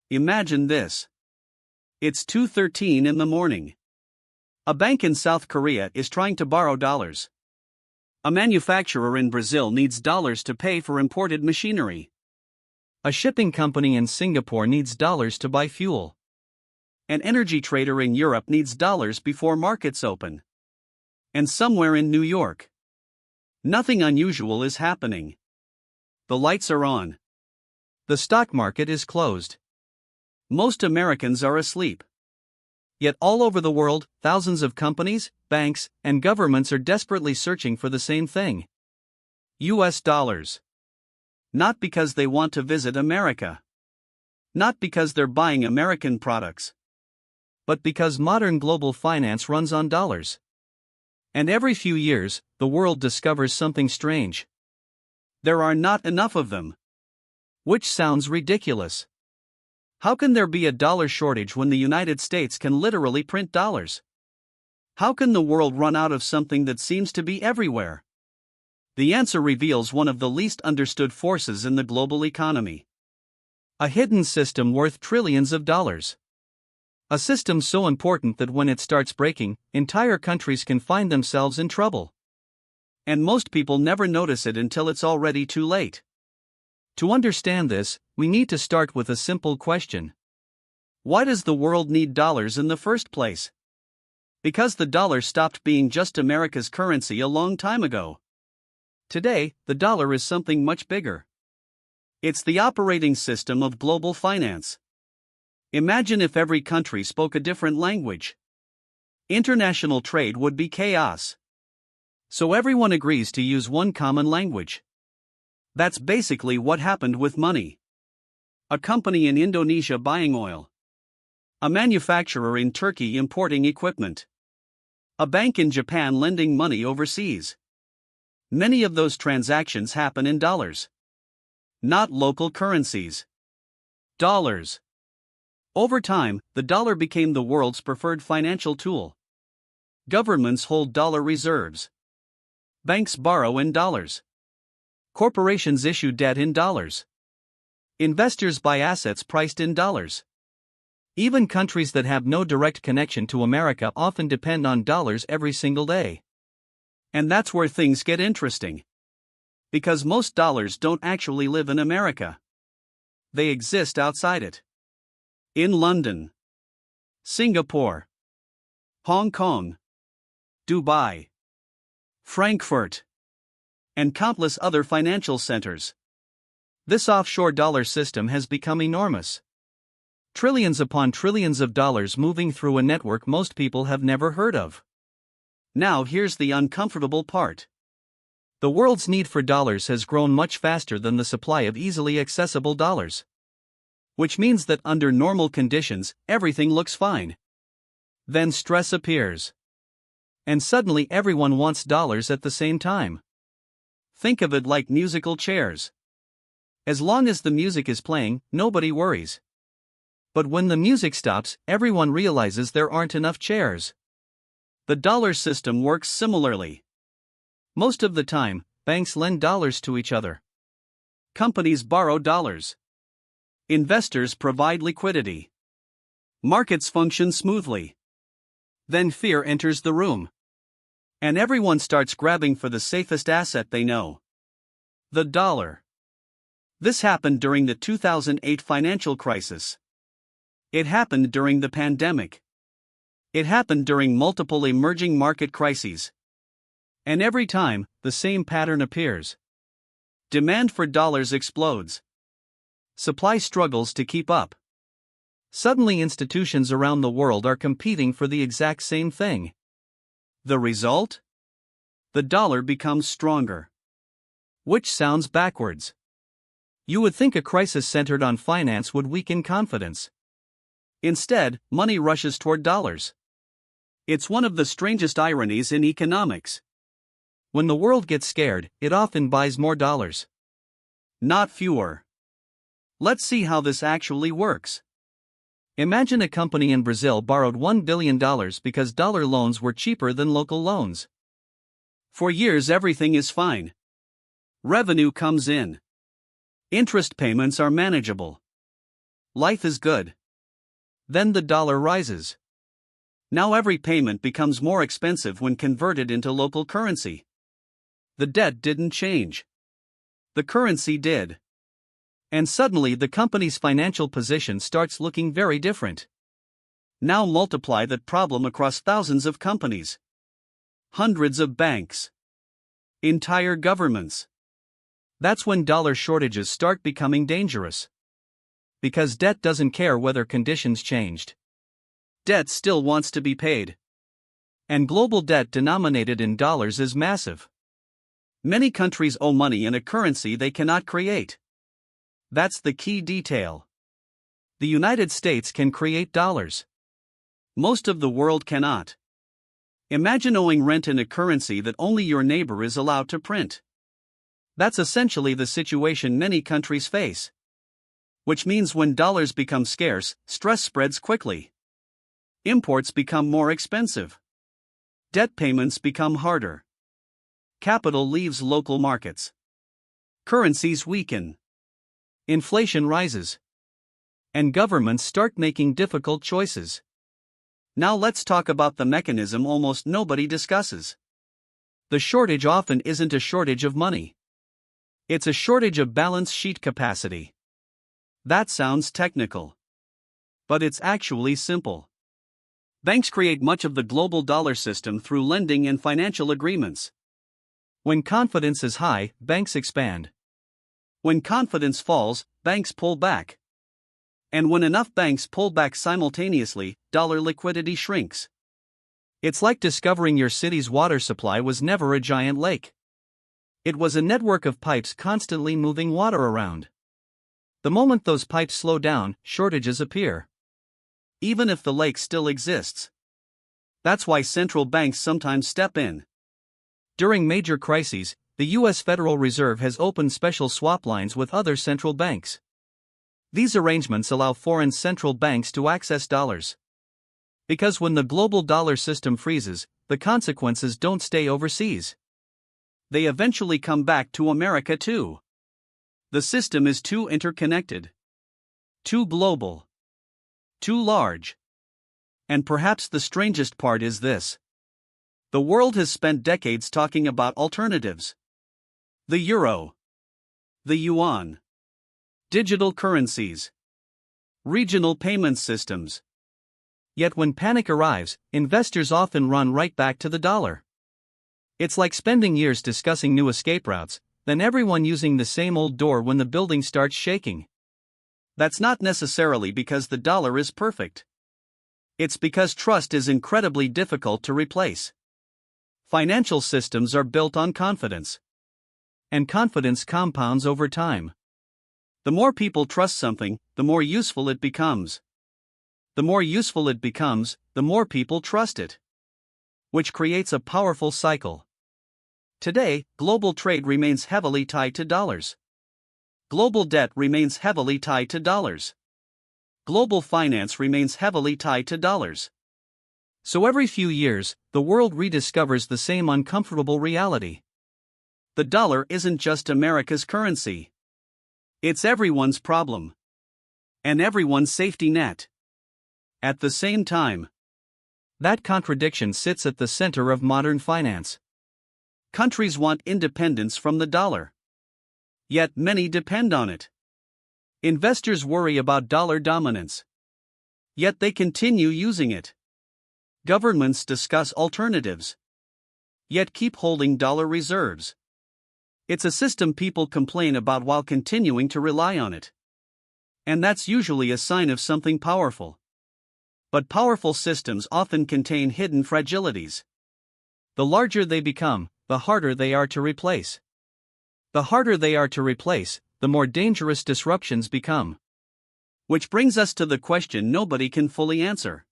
Imagine this. It's 2:13 in the morning. A bank in South Korea is trying to borrow dollars. A manufacturer in Brazil needs dollars to pay for imported machinery. A shipping company in Singapore needs dollars to buy fuel. An energy trader in Europe needs dollars before markets open. And somewhere in New York, nothing unusual is happening. The lights are on. The stock market is closed. Most Americans are asleep. Yet all over the world, thousands of companies, banks, and governments are desperately searching for the same thing: US dollars. Not because they want to visit America. Not because they're buying American products. But because modern global finance runs on dollars. And every few years, the world discovers something strange. There are not enough of them. Which sounds ridiculous. How can there be a dollar shortage when the United States can literally print dollars? How can the world run out of something that seems to be everywhere? The answer reveals one of the least understood forces in the global economy. A hidden system worth trillions of dollars. A system so important that when it starts breaking, entire countries can find themselves in trouble. And most people never notice it until it's already too late. To understand this, we need to start with a simple question. Why does the world need dollars in the first place? Because the dollar stopped being just America's currency a long time ago. Today, the dollar is something much bigger. It's the operating system of global finance. Imagine if every country spoke a different language. International trade would be chaos. So everyone agrees to use one common language. That's basically what happened with money. A company in Indonesia buying oil. A manufacturer in Turkey importing equipment. A bank in Japan lending money overseas. Many of those transactions happen in dollars. Not local currencies. Dollars. Over time, the dollar became the world's preferred financial tool. Governments hold dollar reserves. Banks borrow in dollars. Corporations issue debt in dollars. Investors buy assets priced in dollars. Even countries that have no direct connection to America often depend on dollars every single day. And that's where things get interesting. Because most dollars don't actually live in America. They exist outside it. In London, Singapore, Hong Kong, Dubai, Frankfurt, and countless other financial centers. This offshore dollar system has become enormous. Trillions upon trillions of dollars moving through a network most people have never heard of. Now here's the uncomfortable part. The world's need for dollars has grown much faster than the supply of easily accessible dollars. Which means that under normal conditions, everything looks fine. Then stress appears. And suddenly everyone wants dollars at the same time. Think of it like musical chairs. As long as the music is playing, nobody worries. But when the music stops, everyone realizes there aren't enough chairs. The dollar system works similarly. Most of the time, banks lend dollars to each other. Companies borrow dollars. Investors provide liquidity. Markets function smoothly. Then fear enters the room. And everyone starts grabbing for the safest asset they know. The dollar. This happened during the 2008 financial crisis. It happened during the pandemic. It happened during multiple emerging market crises. And every time, the same pattern appears. Demand for dollars explodes. Supply struggles to keep up. Suddenly institutions around the world are competing for the exact same thing. The result? The dollar becomes stronger. Which sounds backwards. You would think a crisis centered on finance would weaken confidence. Instead, money rushes toward dollars. It's one of the strangest ironies in economics. When the world gets scared, it often buys more dollars. Not fewer. Let's see how this actually works. Imagine a company in Brazil borrowed $1 billion because dollar loans were cheaper than local loans. For years everything is fine. Revenue comes in. Interest payments are manageable. life is good. Then the dollar rises. Now every payment becomes more expensive when converted into local currency. The debt didn't change. The currency did. And suddenly the company's financial position starts looking very different. Now multiply that problem across thousands of companies. Hundreds of banks. Entire governments. That's when dollar shortages start becoming dangerous. Because debt doesn't care whether conditions changed. Debt still wants to be paid. And global debt denominated in dollars is massive. Many countries owe money in a currency they cannot create. That's the key detail. The United States can create dollars. Most of the world cannot. Imagine owing rent in a currency that only your neighbor is allowed to print. That's essentially the situation many countries face. Which means when dollars become scarce, stress spreads quickly. Imports become more expensive. Debt payments become harder. Capital leaves local markets. Currencies weaken. Inflation rises. And governments start making difficult choices. Now let's talk about the mechanism almost nobody discusses. The shortage often isn't a shortage of money. It's a shortage of balance sheet capacity. That sounds technical. But it's actually simple. Banks create much of the global dollar system through lending and financial agreements. When confidence is high, banks expand. When confidence falls, banks pull back. And when enough banks pull back simultaneously, dollar liquidity shrinks. It's like discovering your city's water supply was never a giant lake. It was a network of pipes constantly moving water around. The moment those pipes slow down, shortages appear. Even if the lake still exists. That's why central banks sometimes step in. During major crises, the U.S. Federal Reserve has opened special swap lines with other central banks. These arrangements allow foreign central banks to access dollars. Because when the global dollar system freezes, the consequences don't stay overseas. They eventually come back to America too. The system is too interconnected. Too global. Too large. And perhaps the strangest part is this. The world has spent decades talking about alternatives. The euro. The yuan. Digital currencies. Regional payment systems. Yet when panic arrives, investors often run right back to the dollar. It's like spending years discussing new escape routes, then everyone using the same old door when the building starts shaking. That's not necessarily because the dollar is perfect. It's because trust is incredibly difficult to replace. Financial systems are built on confidence. And confidence compounds over time. The more people trust something, the more useful it becomes. The more useful it becomes, the more people trust it. Which creates a powerful cycle. Today, global trade remains heavily tied to dollars. Global debt remains heavily tied to dollars. Global finance remains heavily tied to dollars. So every few years, the world rediscovers the same uncomfortable reality. The dollar isn't just America's currency. It's everyone's problem. And everyone's safety net. At the same time, that contradiction sits at the center of modern finance. Countries want independence from the dollar. Yet many depend on it. Investors worry about dollar dominance. Yet they continue using it. Governments discuss alternatives. Yet keep holding dollar reserves. It's a system people complain about while continuing to rely on it. And that's usually a sign of something powerful. But powerful systems often contain hidden fragilities. The larger they become, the harder they are to replace. The harder they are to replace, the more dangerous disruptions become. Which brings us to the question nobody can fully answer.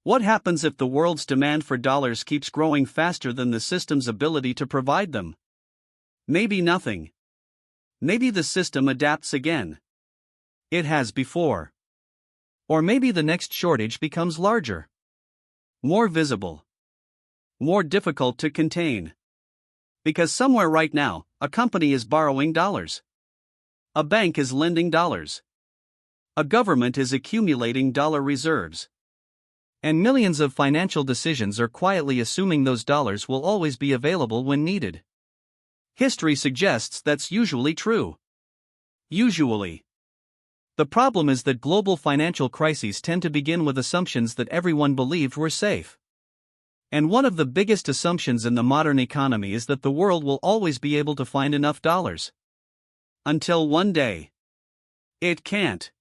What happens if the world's demand for dollars keeps growing faster than the system's ability to provide them? Maybe nothing. Maybe the system adapts again. It has before. Or maybe the next shortage becomes larger. More visible. More difficult to contain. Because somewhere right now, a company is borrowing dollars. A bank is lending dollars. A government is accumulating dollar reserves. And millions of financial decisions are quietly assuming those dollars will always be available when needed. History suggests that's usually true. Usually. The problem is that global financial crises tend to begin with assumptions that everyone believed were safe. And one of the biggest assumptions in the modern economy is that the world will always be able to find enough dollars. Until one day, it can't.